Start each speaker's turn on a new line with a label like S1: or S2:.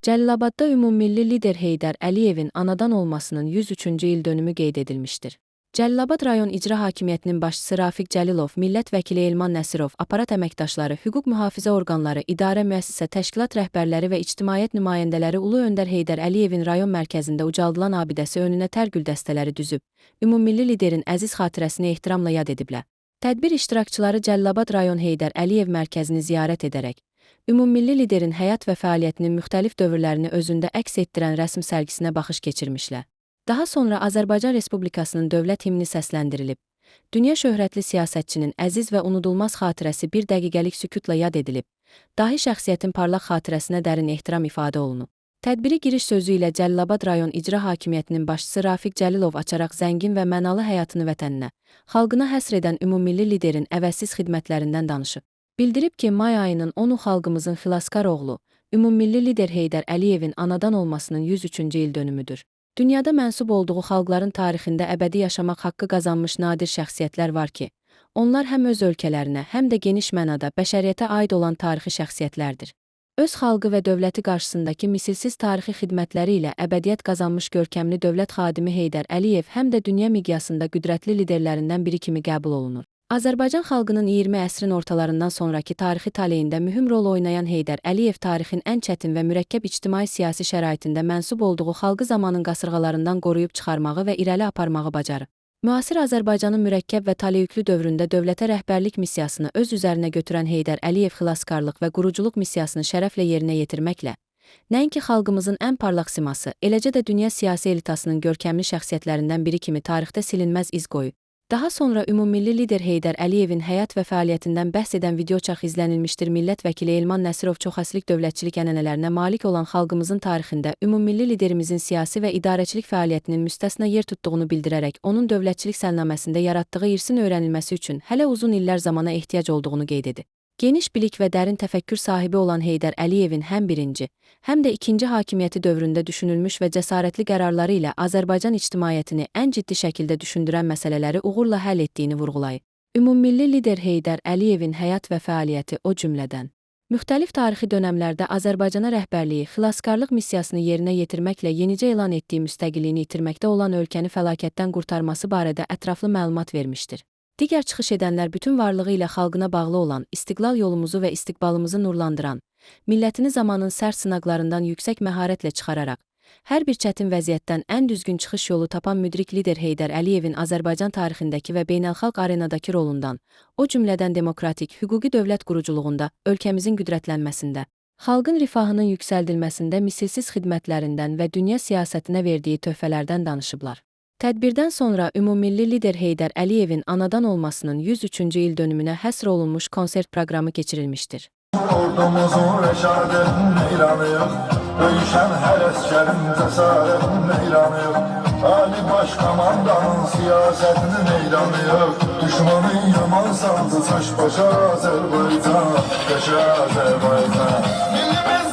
S1: Cəlilabadda ümummilli lider Heydər Əliyevin anadan olmasının 103-cü il dönümü qeyd edilmişdir. Cəlilabad rayon icra hakimiyyətinin başçısı Rafiq Cəlilov, millət vəkili Elman Nəsirov, aparat əməkdaşları, hüquq mühafizə orqanları, idarə müəssisə, təşkilat rəhbərləri və ictimaiyyət nümayəndələri Ulu Öndər Heydər Əliyevin rayon mərkəzində ucaldılan abidəsi önünə tər gül dəstələri düzüb, ümummilli liderin əziz xatirəsini ehtiramla yad ediblər. Tədbir iştirakçıları Cəlilabad rayon Heydər Əliyev mərkəzini ziyarət edərək, ümummilli liderin həyat və fəaliyyətinin müxtəlif dövrlərini özündə əks etdirən rəsm sərgisinə baxış keçirmişlər. Daha sonra Azərbaycan Respublikasının dövlət himni səsləndirilib, dünya şöhrətli siyasətçinin əziz və unudulmaz xatirəsi bir dəqiqəlik sükutla yad edilib, dahi şəxsiyyətin parlaq xatirəsinə dərin ehtiram ifadə olunub. Tədbiri giriş sözü ilə Cəlilabad rayon icra hakimiyyətinin başçısı Rafiq Cəlilov açaraq zəngin və mənalı həyatını vətəninə, xalqına həsr edən ümummilli liderin əvəzsiz xidmətlərindən danışıb. Bildirib ki, may ayının 10-u xalqımızın xilaskar oğlu, ümummilli lider Heydər Əliyevin anadan olmasının 103-cü il dönümüdür. Dünyada mənsub olduğu xalqların tarixində əbədi yaşamaq haqqı qazanmış nadir şəxsiyyətlər var ki, onlar həm öz ölkələrinə, həm də geniş mənada bəşəriyyətə aid olan tarixi şəxsiyyətlərdir. Öz xalqı və dövləti qarşısındakı misilsiz tarixi xidmətləri ilə əbədiyyət qazanmış görkəmli dövlət xadimi Heydər Əliyev həm də dünya miqyasında qüdrətli liderlərindən biri kimi qəbul olunur. Azərbaycan xalqının 20 əsrin ortalarından sonraki tarixi taleyində mühüm rol oynayan Heydər Əliyev tarixin ən çətin və mürəkkəb ictimai-siyasi şəraitində mənsub olduğu xalqı zamanın qasırğalarından qoruyub çıxarmağı və irəli aparmağı bacarır. Müasir Azərbaycanın mürəkkəb və taleyüklü dövründə dövlətə rəhbərlik missiyasını öz üzərinə götürən Heydər Əliyev xilaskarlıq və quruculuq missiyasını şərəflə yerinə yetirməklə, nəinki xalqımızın ən parlaq siması, eləcə də dünya siyasi elitasının görkəmli şəxsiyyətlərindən biri kimi tarixdə silinməz iz qoyub. Daha sonra ümummilli lider Heydər Əliyevin həyat və fəaliyyətindən bəhs edən videoçarx izlənilmişdir. Millət vəkili Elman Nəsirov çoxəsrlik dövlətçilik ənənələrinə malik olan xalqımızın tarixində ümummilli liderimizin siyasi və idarəçilik fəaliyyətinin müstəsna yer tutduğunu bildirərək, onun dövlətçilik səlnaməsində yaratdığı irsin öyrənilməsi üçün hələ uzun illər zamana ehtiyac olduğunu qeyd edib. Geniş bilik və dərin təfəkkür sahibi olan Heydər Əliyevin həm birinci, həm də ikinci hakimiyyəti dövründə düşünülmüş və cəsarətli qərarları ilə Azərbaycan ictimaiyyətini ən ciddi şəkildə düşündürən məsələləri uğurla həll etdiyini vurğulayıb. Ümummilli lider Heydər Əliyevin həyat və fəaliyyəti o cümlədən müxtəlif tarixi dönəmlərdə Azərbaycana rəhbərliyi, xilaskarlıq missiyasını yerinə yetirməklə yenicə elan etdiyi müstəqilliyini itirməkdə olan ölkəni fəlakətdən qurtarması barədə ətraflı məlumat vermişdir. Digər çıxış edənlər bütün varlığı ilə xalqına bağlı olan, istiqlal yolumuzu və istiqbalımızı nurlandıran, millətini zamanın sərt sınaqlarından yüksək məharətlə çıxararaq, hər bir çətin vəziyyətdən ən düzgün çıxış yolu tapan müdrik lider Heydər Əliyevin Azərbaycan tarixindəki və beynəlxalq arenadakı rolundan, o cümlədən demokratik, hüquqi dövlət quruculuğunda, ölkəmizin qüdrətlənməsində, xalqın rifahının yüksəldilməsində misilsiz xidmətlərindən və dünya siyasətinə verdiyi töhfələrdən danışıblar. Tədbirdən sonra ümummilli lider Heydər Əliyevin anadan olmasının 103-cü il dönümünə həsr olunmuş konsert proqramı keçirilmişdir.
S2: Ordumuzun rəşadətinin ilanı yox, döyüşən hər əskərin cəsarətinin ilanı yox, Ali Baş Komandanın siyasətinin ilanı yox, düşmanın yaman saldı saç başa Azərbaycan, yaşa Azərbaycan.